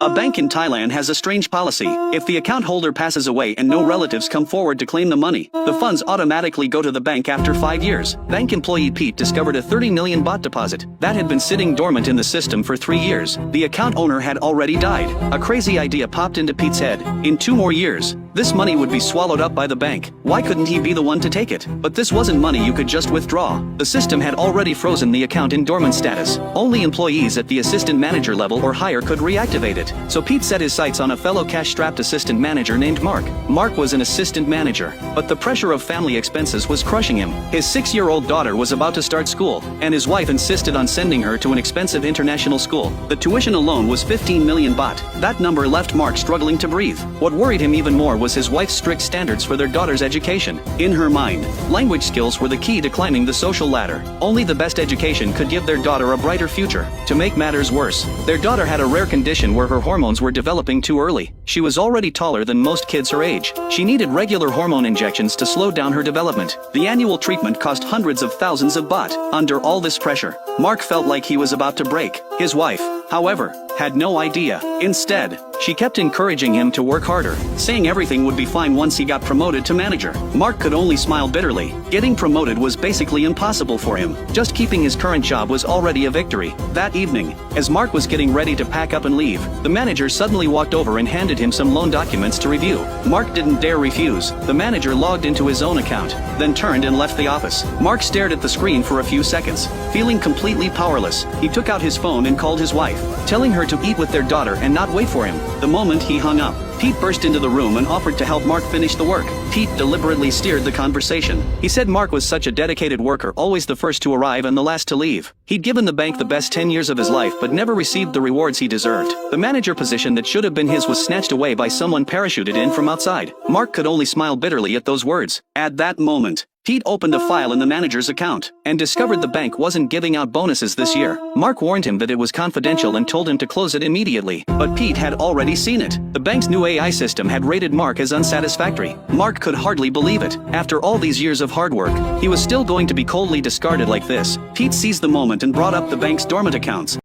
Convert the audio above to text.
A bank in Thailand has a strange policy. If the account holder passes away and no relatives come forward to claim the money, the funds automatically go to the bank after 5 years. Bank employee Pete discovered a 30 million baht deposit that had been sitting dormant in the system for 3 years. The account owner had already died. A crazy idea popped into Pete's head. In 2 more years, this money would be swallowed up by the bank. Why couldn't he be the one to take it? But this wasn't money you could just withdraw. The system had already frozen the account in dormant status. Only employees at the assistant manager level or higher could reactivate it. So Pete set his sights on a fellow cash-strapped assistant manager named Mark. Mark was an assistant manager, but the pressure of family expenses was crushing him. His 6-year-old daughter was about to start school, and his wife insisted on sending her to an expensive international school. The tuition alone was 15 million baht. That number left Mark struggling to breathe. What worried him even more was his wife's strict standards for their daughter's education. In her mind, language skills were the key to climbing the social ladder. Only the best education could give their daughter a brighter future. To make matters worse, their daughter had a rare condition where her hormones were developing too early. She was already taller than most kids her age. She needed regular hormone injections to slow down her development. The annual treatment cost hundreds of thousands of baht. Under all this pressure, Mark felt like he was about to break. His wife, however, had no idea. Instead, she kept encouraging him to work harder, saying everything would be fine once he got promoted to manager. Mark could only smile bitterly. Getting promoted was basically impossible for him. Just keeping his current job was already a victory. That evening, as Mark was getting ready to pack up and leave, the manager suddenly walked over and handed him some loan documents to review. Mark didn't dare refuse. The manager logged into his own account, then turned and left the office. Mark stared at the screen for a few seconds. Feeling completely powerless, he took out his phone and called his wife, telling her to eat with their daughter and not wait for him. The moment he hung up, Pete burst into the room and offered to help Mark finish the work. Pete deliberately steered the conversation. He said Mark was such a dedicated worker, always the first to arrive and the last to leave. He'd given the bank the best 10 years of his life but never received the rewards he deserved. The manager position that should have been his was snatched away by someone parachuted in from outside. Mark could only smile bitterly at those words. At that moment, Pete opened a file in the manager's account and discovered the bank wasn't giving out bonuses this year. Mark warned him that it was confidential and told him to close it immediately, but Pete had already seen it. The bank's new AI system had rated Mark as unsatisfactory. Mark could hardly believe it. After all these years of hard work, he was still going to be coldly discarded like this. Pete seized the moment and brought up the bank's dormant accounts.